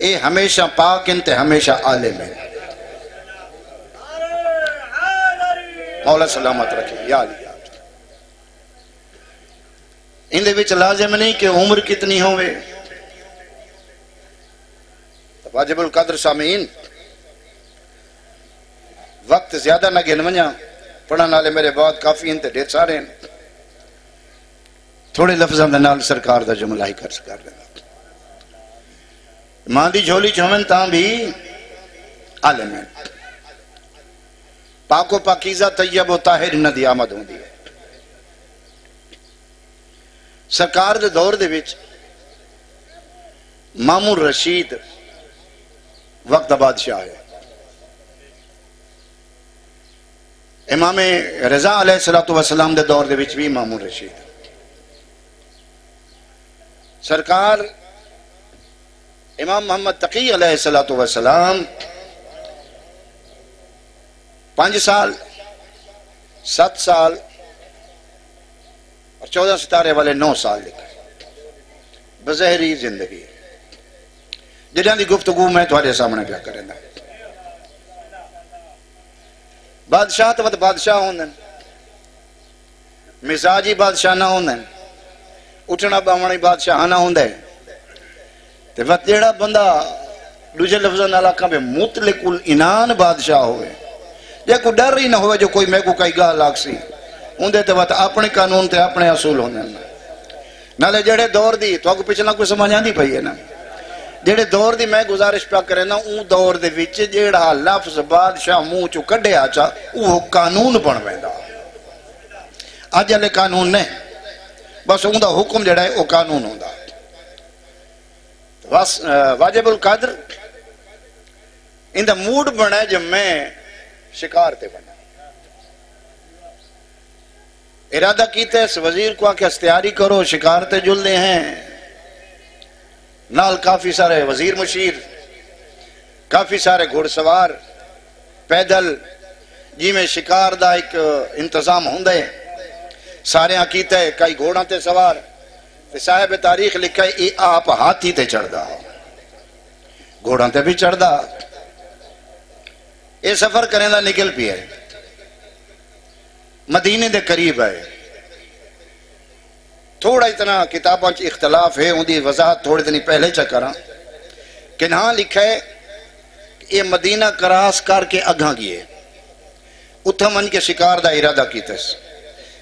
اے ہمیشہ پاک انتے ہمیشہ عالم ہیں. مولا سلامت رکھے یا علی. اندے وچ لازم نہیں کہ عمر کتنی ہوئے. واجب القدر سامعین وقت زیادہ نہ گن ونجا، پڑھن والے میرے بعد کافی ہیں تے ڈھیر سارے ہیں. تھوڑے لفظاں دے نال سرکار دا جملہ ہی کر لینا. ماں دی جھولی چومن تاں بھی عالم ہیں. پاک و پاکیزہ طیب و طاہر انہاں دی آمد ہوندی ہے. سرکار دے دور دے وچ مامون رشید وقت بادشاہ ہے. امام رضا علیہ السلام دے دور دے وچ بھی مامون رشید. سرکار امام محمد تقی علیہ السلام 5 سال 7 سال اور 14 ستارے والے 9 سال لکھے. بظاہری زندگی جہاں دی گفتگو میں تھوڑے سامنے پیا کرنا. بادشاہ تو بادشاہ ہوندے مزاجی بادشاہ نہ ہوندے اٹھنا باونا بادشاہ نہ ہوندے تے وقت جیڑا بندہ دوسرے لفظوں نال آکھاں پہ مطلق العنان بادشاہ ہوئے یا کوئی ڈر ہی نہ ہوئے جو کوئی میں کو کئی گال آگ سی ہوندے تے وقت اپنے قانون تے اپنے اصول ہوندے نالے جڑے دور دی تو آگو پچھلا کوئی سمجھ آندی پئی ہے نا جڑے دور دی میں گزارش پیا کرے نا اون دور دے وچ جیڑا لفظ بادشاہ منہ چو کڈے آچا وہ قانون بن ویندا. اج والے قانون نہیں بس اون دا حکم جڑا ہے وہ قانون ہوندا. بس واجب القدر ان دا موڈ بنا جب میں شکار تے بنا. ارادہ کیتے اس وزیر کو آکے استیاری کرو شکار تے جلدے ہیں. نال کافی سارے وزیر مشیر کافی سارے گھوڑ سوار پیدل جی میں شکار دا ایک انتظام ہوندے سارے کیتے کئی گھوڑا تے سوار تے صاحب تاریخ لکھا ہے یہ آپ ہاتھی تے چڑھ دا گھوڑا تے بھی چڑھ دا. یہ سفر کریں دا نکل پی ہے مدینے دے قریب ہے. تھوڑا اتنا کتابوں چ اختلاف ہے ان دی وضاحت تھوڑے دنی پہلے چکراں کہ نہاں لکھا ہے یہ مدینہ کراس کر کے اگھاں گئے اتھا من کے شکار دا ارادہ کیتا س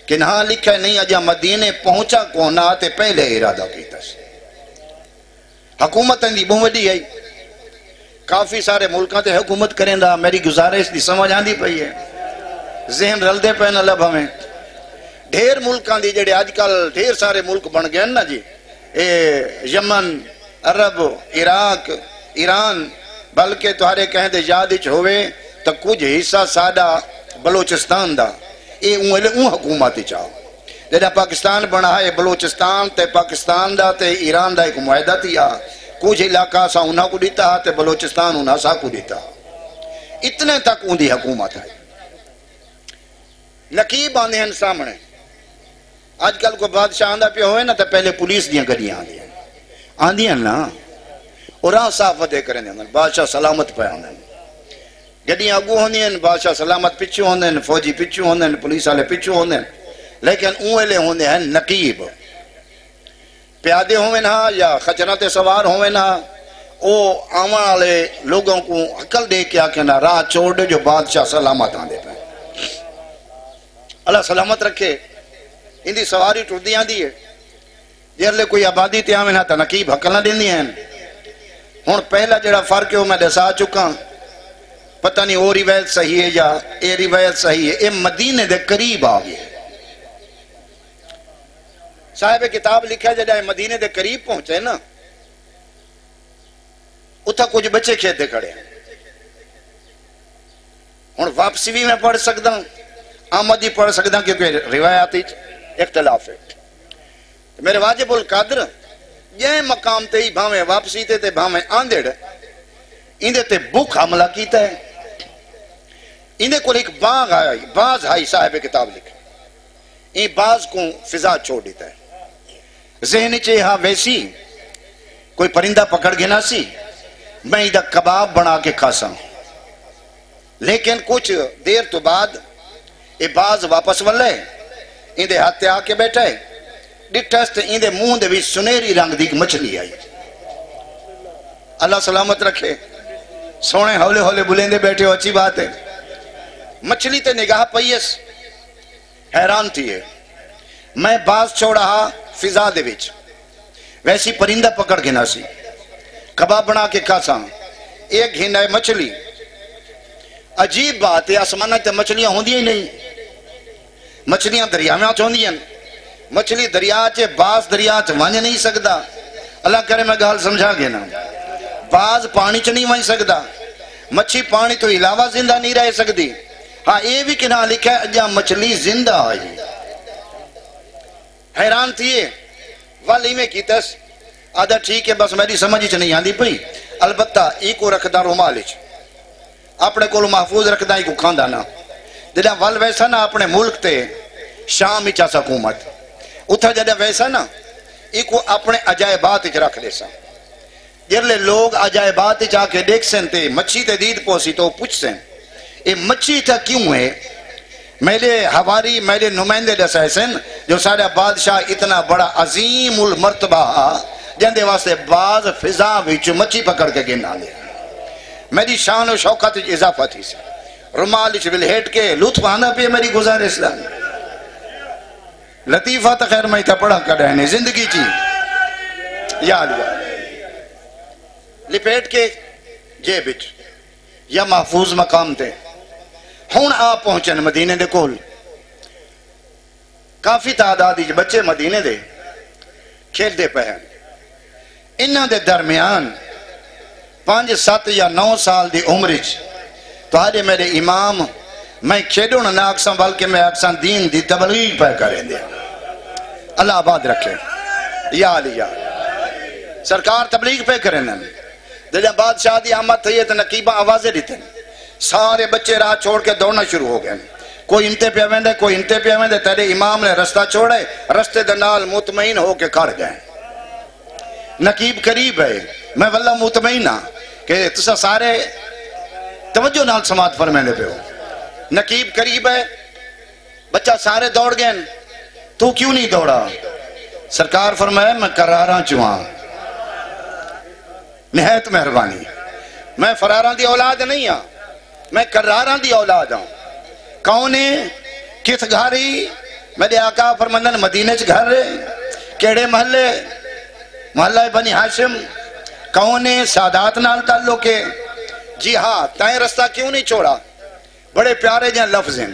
کہ نہاں لکھا ہے نہیں اجا مدینے پہنچا کونا تے پہلے ارادہ کیتا س. حکومت اندی بہت وڈی ہے کافی سارے ملکاں تے حکومت کریں دا میری گزارش دی سمجھ آندی پئی ہے ذہن رل دے پہ نہ لب ہمیں. ڈھیر ملکاں دی جڑے آج کل ڈھیر سارے ملک بن گئے نا جی یمن عرب عراق ایران بلکہ تہارے کہیں دے یادچ ہوئے تو کچھ حصہ سادہ بلوچستان دا اون حکومتی چاہو جڑا پاکستان بنا ہے بلوچستان تے پاکستان دا تے ایران دا ایک معاہدہ تھیا کچھ علاقہ سا انہاں کو دیتا تے بلوچستان انہاں سا کو دیتا اتنے تک ان دی حکومت ہے. نقیب آنے ہیں سامنے آج کل کو بادشاہ آندہ پہ ہوئے نا تو پہلے پولیس دیاں گڑیاں آندی ہیں نا اور آن صاف ودے کریں دیں بادشاہ سلامت پہ آندے ہیں گڑیاں اگو ہوندی ہیں بادشاہ سلامت پچھو ہوندے ہیں فوجی پچھو ہوندے ہیں پولیس والے پچھو ہوندے ہیں لیکن اونلے ہوندے ہیں نقیب پیادے ہوئے نا یا خچرات سوار ہوئے نا او آوان والے لوگوں کو عقل دے کے آکے نا راہ چھوڑ دے جو بادشاہ سلامت آندے پہ اللہ سلامت رکھے. ان دی سواری ٹردیاں دی ہے جیرلے کوئی آبادی تے آمین ہاں تا نقیب حق نہ دین دی ہیں. ہون پہلا جڑا فرق ہے وہ میں دسا چکا پتہ نہیں وہ روایت صحیح ہے یا اے روایت صحیح ہے. اے مدینے دے قریب آگئے صاحب کتاب لکھا ہے جڑا مدینے دے قریب پہنچے نا اتھا کچھ بچے کھیتے کھڑے ہیں. ہون واپسی بھی میں پڑھ سکتا ہوں آمدی پڑھ سکتا ہوں کیونکہ روایاتی اختلاف ہے. میرے واجب القدر یہ مقام تے ہی بھاویں واپسی تے بھاویں آندھڑ اندے تے بک حملہ کیتا ہے. اندے کو ایک باز آئی صاحب کتاب لکھا این باز کو فضا چھوڑ دیتا ہے ذہن چے ہاں ویسی کوئی پرندہ پکڑ گنا سی میں دا کباب بنا کے کھاساں، لیکن کچھ دیر تو بعد یہ باز واپس ولے اندے ہاتھ آ کے بیٹھا ہے، ڈٹھس تے اندے منہ دے بھی سنہری رنگ دی مچھلی آئی۔ اللہ سلامت رکھے، سونے ہولے ہولے بلیندے بیٹھے ہو، اچھی بات ہے۔ مچھلی تے نگاہ پئیس، حیران تھی ہے۔ میں باز چھوڑا فضا دے وچ، ویسی پرندہ پکڑ گھنا سی، کباب بنا کے کھاساں، ایک گھنا ہے مچھلی۔ عجیب بات ہے، آسمانہ تے مچھلیاں ہوندی ہی نہیں، مچھلیاں دریا میں ہوندی ہیں، مچھلی دریا چے باز دریا چے وانج نہیں سکدا۔ اللہ کرے میں گال سمجھا گے نا، باز پانی چ نہیں وانج سکدا، مچھی پانی تو علاوہ زندہ نہیں رہ سکتی۔ ہاں یہ بھی کہنا لکھا ہے اجا مچھلی زندہ آئی۔ حیران تھیے، والی میں کیتس آدھا ٹھیک ہے، بس میری سمجھ چ نہیں آندی پئی، البتہ ایک کو رکھدا رومال وچ، اپنے کو محفوظ رکھدا، ایک کو کھاندا نا۔ جڑا ول ویسا نا اپنے ملک تے شام وچ آسا حکومت، اتھا جڑا ویسا نا ایک کو اپنے عجائبات وچ رکھ دے سا۔ جرلے لوگ عجائبات وچ آ کے دیکھ سن تے مچھی تے دید پوسی تو پوچھ سن یہ مچھی تھا کیوں ہے؟ میرے حواری میرے نمائندے دسائے سن جو سارا بادشاہ اتنا بڑا عظیم المرتبہ جندے واسطے باز فضا وچ مچھی پکڑ کے گنا لے، میری شان و شوکت اضافہ تھی سی، رومال وچ ولہیٹ کے لطف آنا پہ میری گزارش لا۔ لطیفہ تا خیر میں تا پڑھا کر رہنے زندگی چی یاد یاد لپیٹ کے جیب وچ یا محفوظ مقام تے۔ ہون آپ پہنچن مدینے دے کول، کافی تعدادی بچے مدینے دے کھیل دے پہن، انہاں دے درمیان 5 7 یا 9 سال دی عمرچ تو آجے میرے امام میں کھیڑوں نہ اکساں بلکہ میں اکساں دین دی تبلیغ پہ کریں دے۔ اللہ آباد رکھے، یا علیہ سرکار تبلیغ پہ کریں دے۔ جب بادشاہ دی آمد تھی تو نقیبہ آوازیں دیتے، سارے بچے راہ چھوڑ کے دوڑنا شروع ہو گئے، کوئی انتے پہ آویں دے کوئی انتے پہ آویں دے۔ تیرے امام نے رستہ چھوڑے، رستے دنال مطمئن ہو کے کھڑ گئے۔ نقیب قریب ہے، میں واللہ مطمئن ہاں کہ تسا سارے توجہ نال سماعت فرمائنے پہ ہو۔ نقیب قریب ہے، بچہ سارے دوڑ گئے، تو کیوں نہیں دوڑا؟ سرکار فرمائے میں قراراں چواں، نہایت مہربانی، میں فراراں دی اولاد نہیں ہاں، میں قراراں دی اولاد ہوں۔ کونے کس گھاری؟ میرے آقا فرمندن مدینہ چ گھر کیڑے محلے؟ محلہ بنی ہاشم۔ کونے سادات نال تعلق ہے؟ جی ہاں۔ تائیں رستہ کیوں نہیں چھوڑا؟ بڑے پیارے جہاں لفظ ہیں،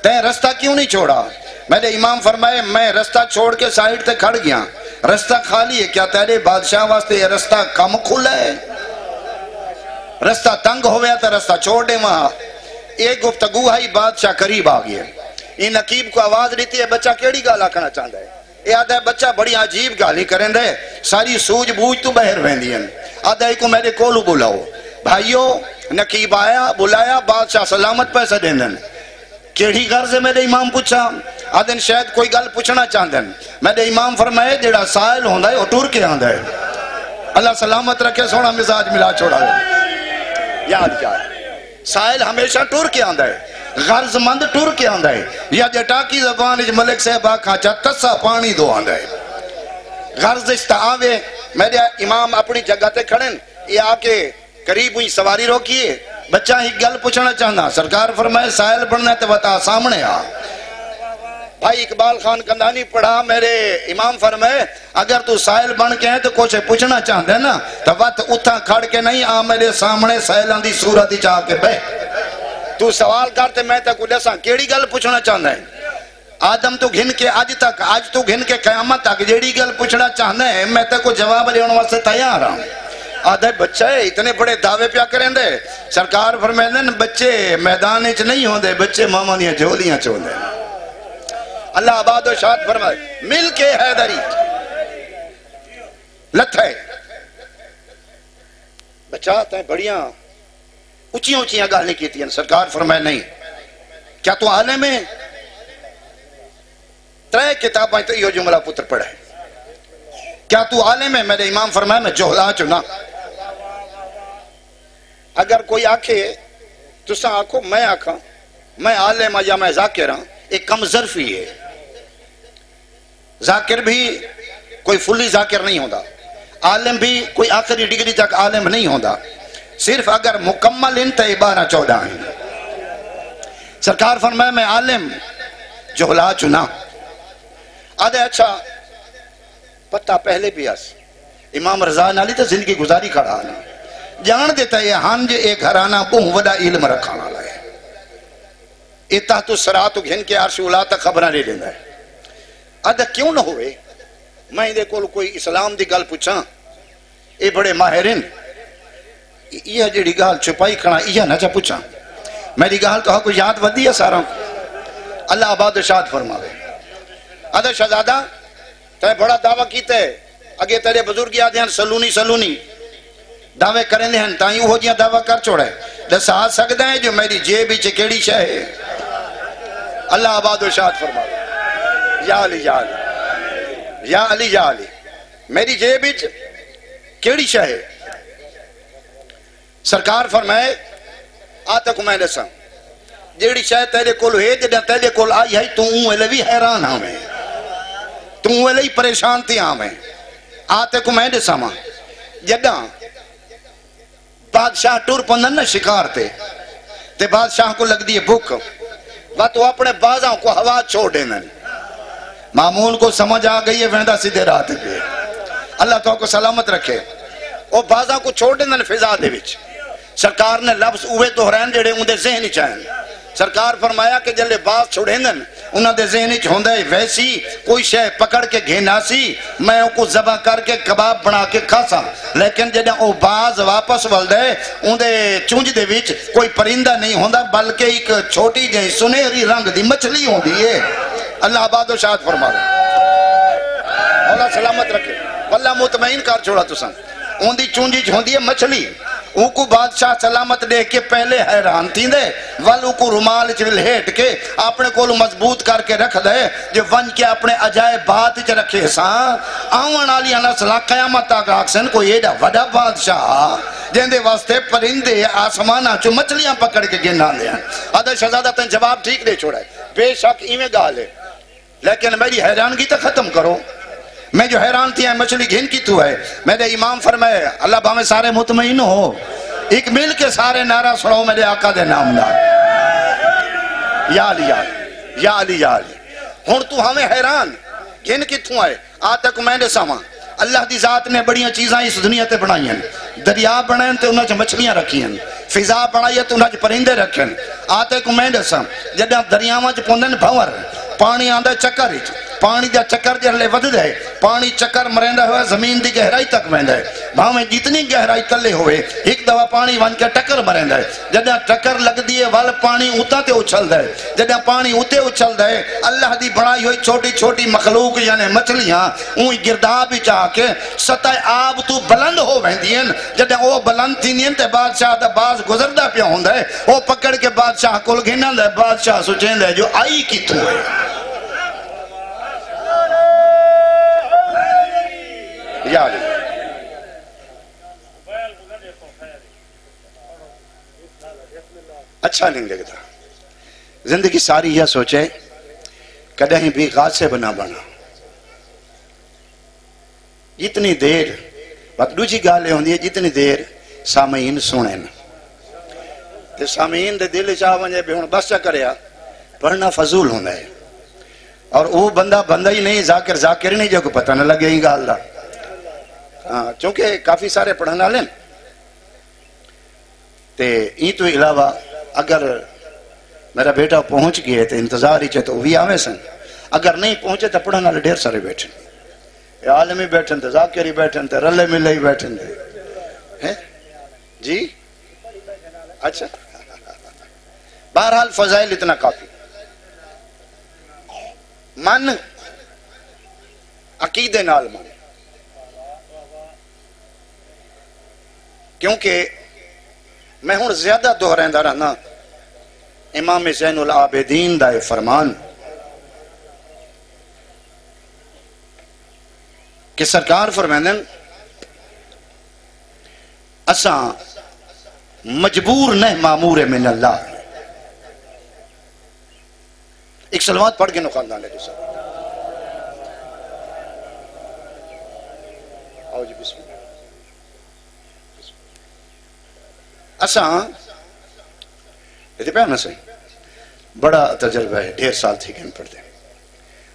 تائیں رستہ کیوں نہیں چھوڑا؟ میرے امام فرمائے میں رستہ چھوڑ کے سائیڈ تے کھڑ گیا، رستہ خالی ہے، کیا تیرے بادشاہ واسطے یہ رستہ کم کھلا ہے؟ رستہ تنگ ہویا تو رستہ چھوڑ دے وہاں۔ ایک گفتگو ہے، بادشاہ قریب آ گیا، یہ نقیب کو آواز دیتی ہے بچہ کیڑی گالا کرنا چاہتا ہے؟ یہ آدھا ہے بچہ بڑی عجیب گالی کریں دے، ساری سوج بوجھ تو بہر ویندی ہیں۔ آدھا ہے کو میرے کولو بلاؤ۔ بھائیو نقیب آیا، بلایا، بادشاہ سلامت پیسہ دیں دیں۔ کیڑی غرض ہے؟ میرے امام پوچھا۔ آدھن شاید کوئی گل پوچھنا چاہتے ہیں۔ میرے امام فرمائے جڑا سائل ہوندہ ہے وہ ٹور کے آندہ ہے۔ اللہ سلامت رکھے، سونا مزاج ملا چھوڑا ہے۔ یاد یاد سائل ہمیشہ ٹور کے آندہ ہے، غرض مند ٹور کے آندہ ہے، یا جٹا کی زبان ملک صاحب آکھا چا تسا پانی دو آندہ ہے۔ غرض استعاوے میرے امام اپنی جگہ تے کھڑن، یہ آکے قریب ہوئی سواری روکیے، بچہ ہی گل پوچھنا چاہنا۔ سرکار فرمائے سائل بڑھنا ہے تو بتا سامنے آ۔ بھائی اقبال خان کندانی پڑھا، میرے امام فرمائے اگر تو سائل بن کے ہیں تو کچھ پوچھنا چاہتے ہیں نا تو وقت اتھا کھڑ کے نہیں آ میرے سامنے سائلان دی صورت ہی چاہ کے بے تو سوال کرتے میں تک جیسا کیڑی گل پوچھنا چاہتا ہے؟ آدم تو گھن کے آج تک، آج تو گھن کے قیامت تک جیڑی گل پوچھنا چاہتا ہے میں تک کو جواب لینے واسطے تیار ہوں۔ آدھے بچہ ہے اتنے بڑے دعوے پیا کریں دے۔ سرکار فرمائے بچے میدان وچ نہیں ہوندے، بچے ماما دیاں جھولیاں چ ہوندے۔ اللہ آباد و شاد فرمائے مل کے حیدری لتھے بچہ تائیں بڑیاں اچھیاں اچھیاں گالیں کیتی ہیں۔ سرکار فرمائے نہیں، کیا تو عالم ہے؟ 3 کتابیں تو یہ جملہ پتر پڑھے، کیا تو عالم ہے؟ میرے امام فرمائے میں جوہلا چنا۔ اگر کوئی آکھے تساں آکھو میں آکھاں میں عالم یا میں ذاکر ہاں، ایک کم ظرفی ہے. ذاکر بھی کوئی فلی ذاکر نہیں ہوتا، عالم بھی کوئی آخری ڈگری تک عالم نہیں ہوتا. صرف اگر مکمل انتہی 12-14 ہیں. سرکار فرمائے میں عالم جہلا چنا. آدھے اچھا پتہ پہلے بھی اس امام رضا نالی تو زندگی گزاری کھڑا آنا جان دیتا ہے ہنج ایک گھرانہ بہت وڈا علم رکھانا لائے یہ تحت الصراط گھن کے عرش اولا تک خبریں لے لینا ہے. آدھا کیوں نہ ہوئے میں دے کول کوئی اسلام دی گل پوچھاں اے بڑے ماہرین یہ جڑی گال چھپائی کھڑا یہ نہ چا پوچھاں میری گال تو کو یاد ودی ہے سارا. اللہ آباد و شاد فرماوے. آدھا شہزادہ تے بڑا دعویٰ کیتے اگے تیرے بزرگ یاد ہیں سلونی سلونی دعوے کریں دے ہیں تائیں ہو جیاں دعویٰ کر چھوڑے دس آ سکتا ہے جو میری جیب چ کیڑی شے ہے. اللہ آباد و شاد فرماوے. یا علی یا علی یا علی یا علی میری جیب چ کیڑی شے ہے. سرکار فرمائے آتا کو میں دساں جیڑی شے تیرے کول ہے جڑا تیرے کول آئی ہے تو اون بھی حیران ہاں میں تو اون ہی پریشان تھی ہاں میں. آتے کو میں دساں جڑا بادشاہ ٹور پندن نہ شکار تے بادشاہ کو لگ دیئے بھوک وہ تو اپنے بازاں کو ہوا چھوڑ دینا. معمول کو سمجھ آ گئی ہے ویندہ سیدھے رات پہ اللہ تو کو سلامت رکھے. وہ بازاں کو چھوڑ دینا فضا دے وچ. سرکار نے لفظ اوے دہرائن جڑے اون دے ذہن ہی چاہیں. سرکار فرمایا کہ جلے باز چھوڑیندن انہاں دے ذہن وچ ہوندا ہے ویسی کوئی شے پکڑ کے گھیناسی میں کو ذبح کر کے کباب بنا کے کھاساں لیکن جڑا او باز واپس ولدے اون دے چونج دے وچ کوئی پرندہ نہیں ہوندا بلکہ ایک چھوٹی جہی سنہری رنگ دی مچھلی ہوندی ہے. اللہ آباد و شاد فرما دے. مولا سلامت رکھے. واللہ مطمئن کر چھوڑا تساں اون دی چونجی چ ہوندی ہے مچھلی. او کو بادشاہ سلامت دے کے پہلے حیران تھی دے والو کو رومال چ لہٹ کے اپنے کول مضبوط کر کے رکھ دے جو ون کے اپنے عجائب بات چ رکھے ساں آون والی نسل قیامت تک آکسن کوئی ایڈا وڈا بادشاہ جن دے واسطے پرندے آسماناں چ مچھلیاں پکڑ کے گنا لے. آدھا شہزادہ تن جواب ٹھیک دے چھوڑا ہے بے شک ایویں گال ہے لیکن میری حیرانگی تو ختم کرو. میں جو حیران تھی ہے مچھلی گھن کی تو ہے میرے امام فرمائے اللہ باہمیں سارے مطمئن ہو ایک مل کے سارے نعرہ سڑو میرے آقا دے نام دا یا علی یا علی یا علی یا علی. ہون تو ہمیں حیران گھن کی تو ہے آتا کو میں نے ساما اللہ دی ذات نے بڑیاں چیزاں اس دنیا تے بنائی ہیں. دریا بنائیں تے انہاں چ مچھلیاں رکھی ہیں فضا بنائی تے انہاں چ پرندے رکھیں. آتے کو میں دساں جڑا دریاواں چ پوندن بھور پانی آندا چکر وچ پانی دا چکر جہلے ود دے پانی چکر مریندا ہوا زمین دی گہرائی تک ویندا ہے بھاویں جتنی گہرائی تلے ہوئے ایک دفعہ پانی ون کے ٹکر مریندا ہے جداں ٹکر لگدی ہے ول پانی اوتا تے اچھلدا ہے جداں پانی اوتے اچھلدا ہے اللہ دی بنائی ہوئی چھوٹی چھوٹی مخلوق یعنی مچھلیاں اون گرداب وچ آ کے سطح آب تو بلند ہو ویندیاں جداں او بلند تھیندیاں تے بادشاہ دا باز گزردا پیا ہوندا ہے او پکڑ کے بادشاہ کول گھندا ہے بادشاہ سوچیندا ہے جو آئی کتھوں ہے. یا علی اچھا نہیں لگتا زندگی ساری یہ سوچے کدہیں بھی غاصب نہ بنا. جتنی دیر بات دوسری گالیں ہوندی ہے جتنی دیر سامعین سنیں تے سامعین دے دل چاہ ونجے بھی ہن بس چا کریا پڑھنا فضول ہوندا ہے اور وہ بندہ ہی نہیں ذاکر نہیں جو کو پتہ نہ لگے ہی گال دا. ہاں چونکہ کافی سارے پڑھنا لیں تے این تو علاوہ اگر میرا بیٹا پہنچ گئے تے انتظار ہی چاہے تو وہی آوے سن اگر نہیں پہنچے تو پڑھنا لے ڈھیر سارے بیٹھیں عالمی بیٹھیں تے ذاکری بیٹھیں تے رلے ملے ہی بیٹھیں تے جی اچھا بہرحال فضائل اتنا کافی. من عقیدے نال من کیونکہ میں ہوں زیادہ دہرائندہ رہنا امام زین العابدین دا فرمان کہ سرکار فرمائندن اساں مجبور نہ معمور من اللہ. ایک سلوات پڑھ کے خاندان لے جیسا. آؤ جی بسم اللہ. اساں یہ پہ نا صحیح بڑا تجربہ ہے، 1.5 سال تھی کہ ہم پڑھتے ہیں.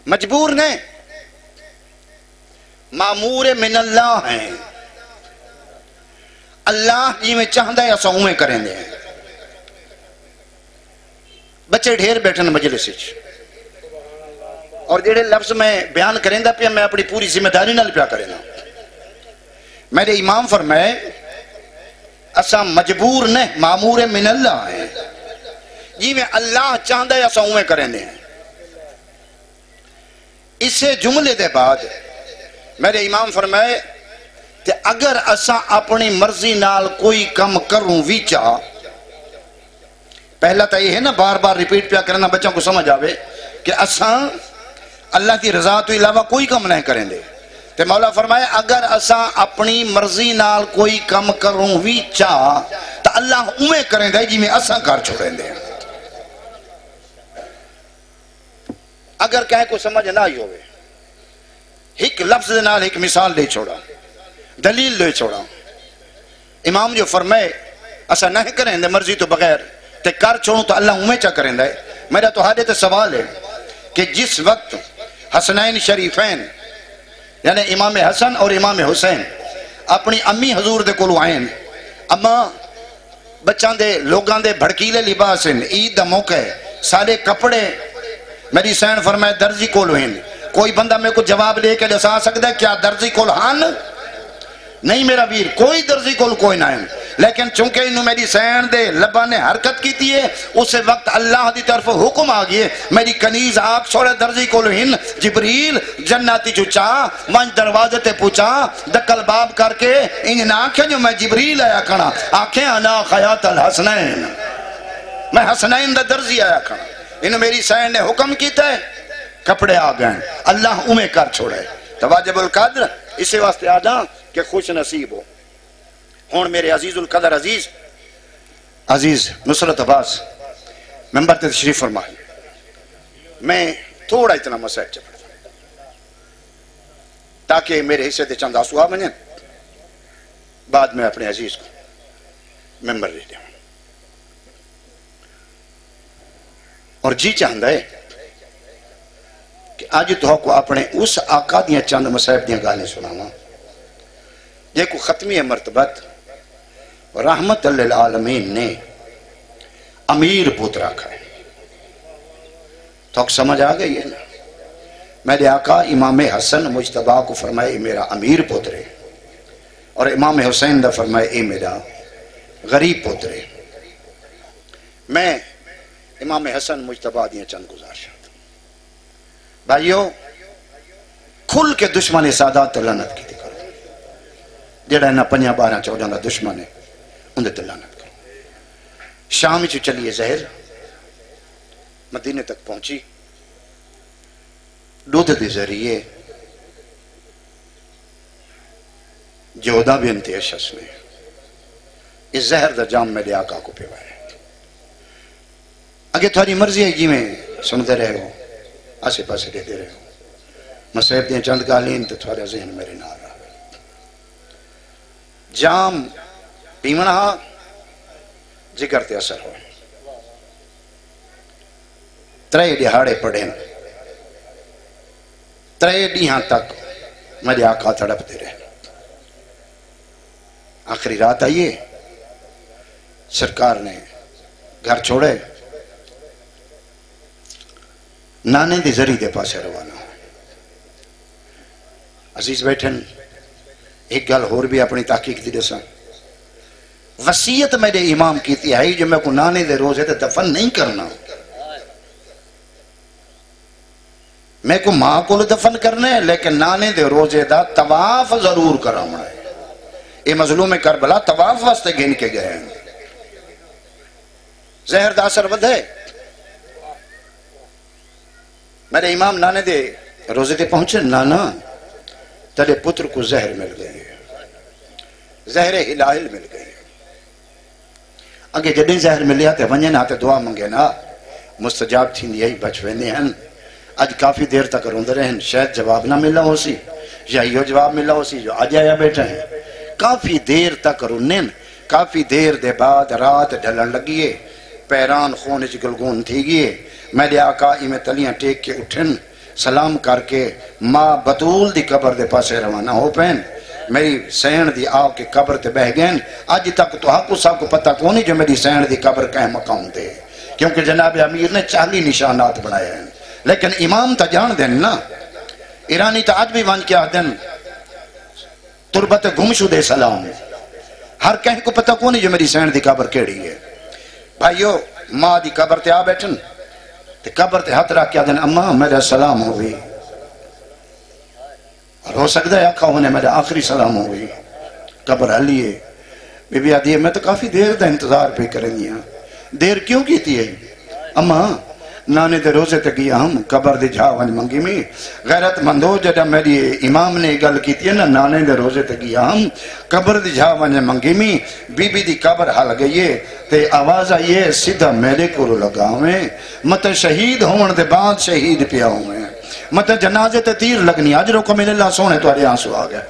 مجبور نہیں، معمور من اللہ ہیں. اللہ جی میں چاہتا ہے اساں اویں کریں دے ہیں. بچے ڈھیر بیٹھن مجلس وچ اور جڑے لفظ میں بیان کریں دا پیا میں اپنی پوری ذمہ داری نال پیا کریں دا. میرے امام فرمائے اساں مجبور نہیں، معمور من اللہ ہیں. جی میں اللہ چاہتا ہے اساں اویں کریں دے ہیں. اسے جملے دے بعد میرے امام فرمائے کہ اگر اساں اپنی مرضی نال کوئی کم کروں وی چاہ، پہلا تو یہ ہے نا بار بار ریپیٹ پیا کرنا بچوں کو سمجھ آوے کہ اساں اللہ کی رضا تو علاوہ کوئی کم نہیں کریں دے. تو مولا فرمائے اگر اساں اپنی مرضی نال کوئی کم کروں وی چاہ تو اللہ اویں کریں دے جی میں اساں کر چھوڑیں دے. اگر کہیں کو سمجھ نہ آئی ہوئے ایک لفظ نال ایک مثال لے چھوڑا، دلیل لے چھوڑا. امام جو فرمائے اسا نہیں کریں دے مرضی تو بغیر تے کر چھوڑوں تو اللہ اویں چا کریں دے. میرا تو حادث سوال ہے کہ جس وقت حسنین شریفین یعنی امام حسن اور امام حسین اپنی امی حضور دے کولو آئیں، اما بچان دے لوگاں دے بھڑکیلے لباس ہیں، عید دا موقع ہے، سارے کپڑے میری سین فرمائے درزی کولو ہیں. کوئی بندہ میں کو جواب لے کے دسا سکتا ہے کیا درزی کول ہان؟ نہیں میرا ویر، کوئی درزی کول کوئی نہ ہے. لیکن چونکہ انہوں میری سین دے لبا نے حرکت کی تھی ہے، اس وقت اللہ دی طرف حکم آگئے میری کنیز آگ چھوڑے درزی کول ہن. جبریل جناتی جو چاہ من دروازے تے پوچھا دکل باب کر کے انہیں نہ آنکھیں جو میں جبریل آیا کھنا، آنکھیں انا خیات الحسنین، میں حسنین دا درزی آیا کھنا. انہوں میری سین نے حکم کیتا ہے، کپڑے آ گئے، اللہ اویں کر چھوڑے. تو واجب القدر اسے واسطے آدھا کہ خوش نصیب ہو. ہون میرے عزیز القدر عزیز نصرت عباس ممبر تے تشریف فرمائے. میں تھوڑا اتنا مسائل چپڑتا تاکہ میرے حصے دے چند آسوا بنیں، بعد میں اپنے عزیز کو ممبر لے دیں. اور جی چاہندہ ہے کہ آج تو کو اپنے اس آقا دیاں چند مسائب دیاں گالیں سنانا یہ کو ختمی مرتبت رحمت للعالمین نے امیر پوت رکھا ہے. تو سمجھ آ گئی ہے نا. میرے آقا امام حسن مجتبہ کو فرمائے میرا امیر پوترے، اور امام حسین دا فرمائے اے میرا غریب پوترے. میں امام حسن مجتبہ دیاں چند گزارش بھائیو کھل کے دشمن سادات لعنت کی تھی کرو. جڑا انہا 5 12 14 دا دشمن ہے اندھے تے لعنت کرو. شام چو چلیے زہر مدینے تک پہنچی، دودھ دے ذریعے جہودہ بنت اشس نے اس زہر دا جام میرے آقا کو پیوائے. اگر تھوڑی مرضی ہے جی میں سنتے رہے ہو، آسے پاسے دیتے رہے ہو، مسائب دیں چند گالین تو تھوڑا ذہن میرے نہ رہا. جام پیمنا ذکر تے اثر ہو. 3 دہاڑے پڑھیں، 3 دیہاں تک میرے آقا تڑپتے رہے. آخری رات آئیے سرکار نے گھر چھوڑے، نانے دے ذریعے دے پاسے روانہ ہو. عزیز بیٹھن ایک گل اور بھی اپنی تحقیق دی دساں. وصیت میرے امام کی تھی ہے جو میں کو نانے دے روزے تے دفن نہیں کرنا، میں کو ماں کو دفن کرنا ہے لیکن نانے دے روزے دا طواف ضرور کرنا ہے. اے مظلوم کربلا طواف واسطے گن کے گئے ہیں. زہر دا اثر ود ہے. میرے امام نانے دے روزے تے پہنچے، نانا تیرے پتر کو زہر مل گئے، زہر ہلال مل گئے. اگے جڑیں زہر ملیا تے ونجے نہ تے دعا منگے نا مستجاب تھیندی یہی بچ ویندے ہیں اج کافی دیر تک روندے رہن شاید جواب نہ ملا ہو سی یا یہ جواب ملا ہو سی جو آج آیا بیٹھے ہیں کافی دیر تک رونن کافی دیر دے بعد رات ڈھلن لگیے پیران خون چ گلگون تھی گئے میرے آقا میں تلیاں ٹیک کے اٹھن سلام کر کے ماں بطول دی قبر دے پاسے روانہ ہو پین میری سین دی آو کے قبر تے بہ گئن آج تک تو حق صاحب کو پتہ کونی جو میری سین دی قبر کہیں مقام دے کیونکہ جناب امیر نے 40 نشانات بنائے ہیں لیکن امام تا جان دین نا ایرانی تا آج بھی وان کیا دن تربت گمشدے سلام ہر کہیں کو پتہ کونی جو میری سین دی قبر کیڑی ہے بھائیو ماں دی قبر تے آ بیٹھن تے قبر تے ہاتھ رکھ کیا دن اماں میرا سلام ہوئی اور ہو سکتا ہے آقا ہونے میرا آخری سلام ہوئی قبر علیے بی بی آدھی ہے میں تو کافی دیر دا انتظار پہ کریں گیا دیر کیوں کی تھی ہے اماں نانے دے روزے تے گیا ہم قبر دے جھا ونج منگی میں غیرت مندو جڑا میری امام نے گل کی تھی نا نانے دے روزے تے گیا ہم قبر دے جھا ونج منگی میں بی بی دی قبر حل گئیے تے آواز آئیے سیدھا میرے کو لگا ہوئے مت شہید ہون دے بعد شہید پیا ہوئے مت جنازے تے تیر لگنی اجرو کو میرے اللہ سونے تو آرے آنسو آ گیا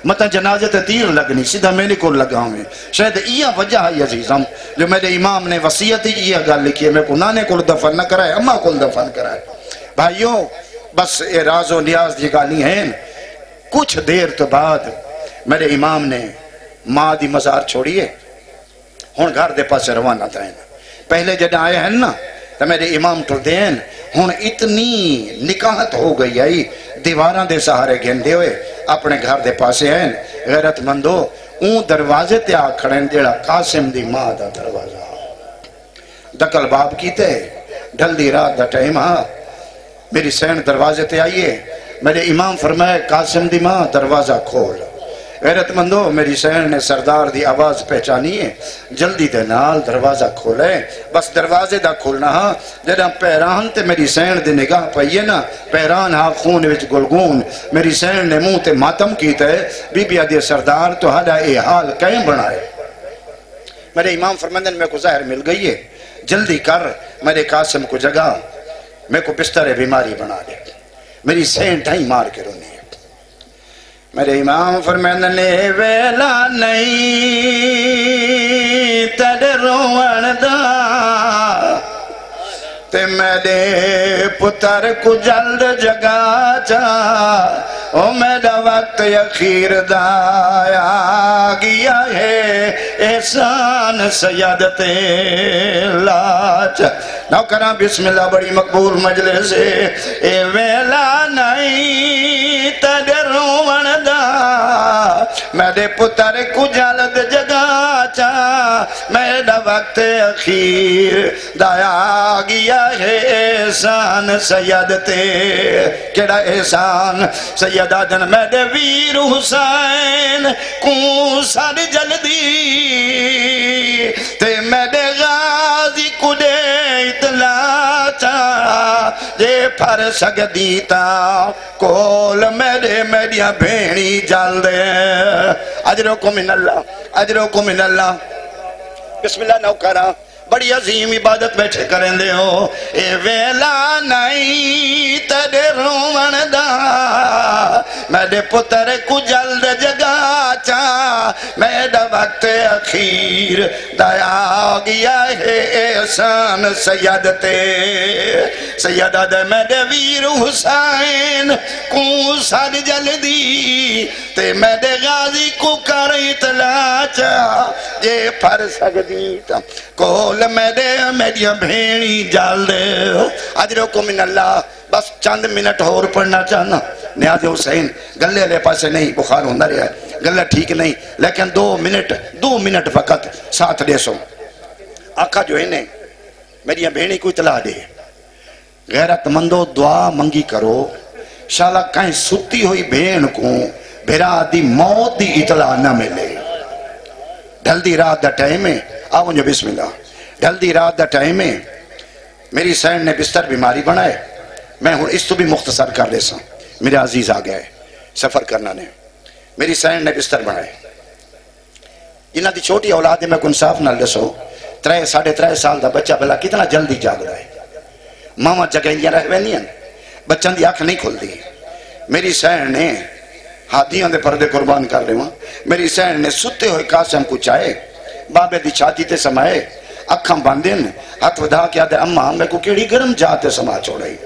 مت جنازے تے تیر لگنی سیدھا میرے کو لگا ہوئے شاید یہ وجہ ہے عزیزم جو میرے امام نے وصیت ہی یہ گل لکھی ہے میں کو نانے کو دفن نہ کرائے اماں کو دفن کرائے بھائیوں بس اے راز و نیاز دی گالی ہیں کچھ دیر تو بعد میرے امام نے ماں دی مزار چھوڑیے ہون گھر دے پاس روانہ تھا پہلے جب آئے ہیں نا تو میرے امام ٹر دین ہون اتنی نکاحت ہو گئی آئی دیواراں دے سہارے گھندے ہوئے اپنے گھر دے پاسے ہیں غیرت مندو اون دروازے تے آ کھڑیں دیڑا قاسم دی ماں دا دروازہ دکل باب کیتے ڈھل دی رات دا ٹائم ہاں میری سین دروازے تے آئیے میرے امام فرمائے قاسم دی ماں دروازہ کھول غیرت مندو میری سین نے سردار دی آواز پہچانی ہے جلدی دے نال دروازہ کھولے بس دروازے دا کھولنا ہاں جڑا پیران تے میری سین دی نگاہ پائیے نا پیران ہاں خون وچ گلگون میری سین نے منہ تے ماتم کیتا ہے بی بی آدھی سردار تو ہڈا اے حال کہیں بنائے میرے امام فرمندن میں کو ظاہر مل گئی ہے جلدی کر میرے قاسم کو جگہ میں کو بستر بیماری بنا دے میری سین ڈھائی مار کے رونی ہے میرے امام فرمائن نے ویلا نہیں تیرے روان دا تے میرے پتر کو جلد جگا جا او میرا وقت اخیر دا آ گیا ہے احسان سیادت لاچ نو کرا بسم اللہ بڑی مقبول مجلس اے ویلا نہیں تیرے روان دا میرے پتر کو جلد جگا چا میرا وقت اخیر دایا گیا ہے احسان سیادتے کیڑا احسان سیدہ دن میرے ویر حسین کو سر جلدی تے میرے غازی کو دے اطلاع چا جے پھر سگ دیتا کول میریاں بھینی جل دے اجرکم من اللہ اجرکم من اللہ بسم اللہ نو کرا بڑی عظیم عبادت بیٹھے کریں دے ہو اے ویلا نہیں تیرے روان دا میرے پتر کو جلد جگا چا میرا وقت اخیر دایا گیا ہے احسان سیادتے سیدہ دے میرے ویر حسین کو سر جلدی تے میرے غازی کو کر اطلاع چا یہ پھر سکتی تا کول میریاں بھینی جال دے اجرکم من اللہ بس چند منٹ اور پڑھنا چاہنا نیاز حسین گلے لے پاسے نہیں بخار ہوندہ رہا ہے گلہ ٹھیک نہیں لیکن دو منٹ فقط ساتھ دے سو آقا جو ہے نے میریاں بھینی کو اطلاع دے غیرت مندو دعا منگی کرو شالا کہیں ستی ہوئی بھین کو بھیرا دی موت دی اطلاع نہ ملے ڈھل دی رات دا ٹائم ہے آؤں جو بسم اللہ ڈھل دی رات دا ٹائم ہے میری سین نے بستر بیماری بنائے میں ہوں اس تو بھی مختصر کر لیسا میرے عزیز آ گئے سفر کرنا نے میری سین نے بستر بنائے انہاں دی چھوٹی اولاد میں کو انصاف نہ لسو 3.5 سال دا بچہ بلا کتنا جلدی جاگ رہا ہے. ماما جگہ رہ وینی ہیں بچوں دی آنکھ نہیں کھل دی. میری سین نے ہاتھیاں دے پردے قربان کر رہے ہوں. میری سین نے ستے ہوئے قاسم کو چاہے بابے دی چھاتی تے سمائے اکھاں باندھن ہاتھ ودا کے آدھے اماں میں کو کیڑی گرم جاتے سما چھوڑائی.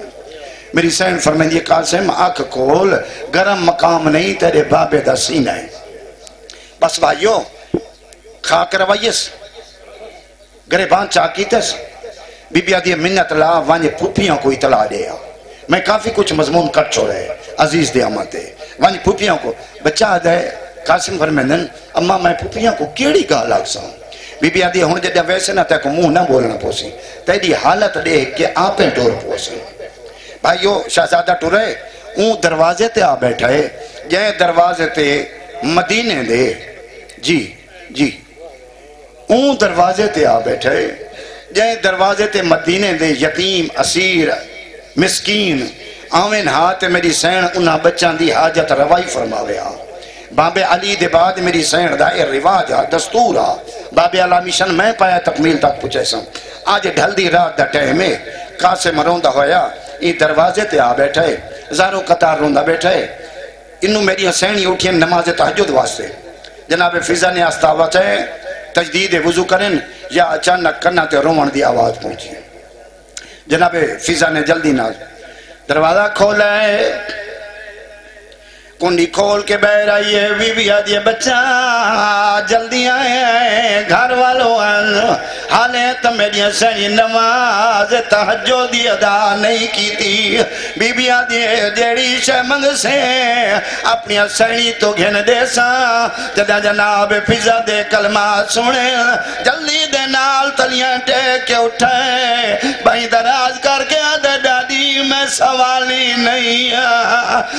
میری سین فرمائیں یہ قاسم آنکھ کھول گرم مقام نہیں تیرے بابے دا سینہ ہے. بس بھائیو کھا کر روائیس گریبان چاکیتس بی بی آدھی منت لا وانجے پھوپیاں کو اطلاع دیا. میں کافی کچھ مضمون کٹ چھوڑے عزیز دے اماتے وانجے پھوپیاں کو بچہ آدھے قاسم فرمیندن اماں میں پھوپیاں کو کیڑی گال آگسا ہوں. بی بی آدھی ہون جدہ ویسے نہ تے کو منہ نہ بولنا پوسی تیری حالت دے کہ آپیں ڈور پوسی. بھائیو شہزادہ ٹورے اون دروازے تے آ بیٹھا ہے جائے دروازے تے مدینے دے جی اون دروازے تے آ بیٹھا ہے جائے دروازے تے مدینے دے یتیم اسیر مسکین آوین ہاتھ میری سین انہا بچان دی حاجت روائی فرماوے آ. بابے علی دے بعد میری سین دا اے رواج آ دستور آ. بابے علا مشن میں پایا تکمیل تک پوچھے سن. آج ڈھل دی رات دا ٹہمے قاسم روندہ ہویا ای دروازے تے آ بیٹھے زارو قطار روندہ بیٹھے. انہوں میری سینی اٹھیں نماز تہجد واسطے. جناب فضا نے آستاوہ چاہے تجدید وضو کرن یا اچانک کرنا تے روان دی آواز پہنچی. جناب فضا نے جلدی نہ دروازہ کھولا ہے کنڈی کھول کے بہر آئیے بی بی آدھی بچہ جلدی آئے گھر والوں حالیں تو میری سنی نماز تہجد ادا نہیں کی تھی. بی بی آدھی جیڑی شے منگ سے اپنی سنی تو گھن دے سا جدہ جناب فضا دے کلمات سنے جلدی دے نال تلیاں ٹیک کے اٹھائے بھائی دراز کر کے آدھے ڈاڈی میں سوالی نہیں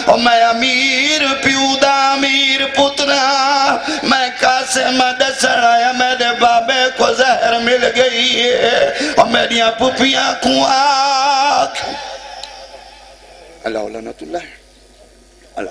اور میں امیر پیودا امیر پترا میں قاسم دسن آیا میرے بابے کو زہر مل گئی ہے اور میری پھوپیاں کو آنکھ اللہ لعنت اللہ اللہ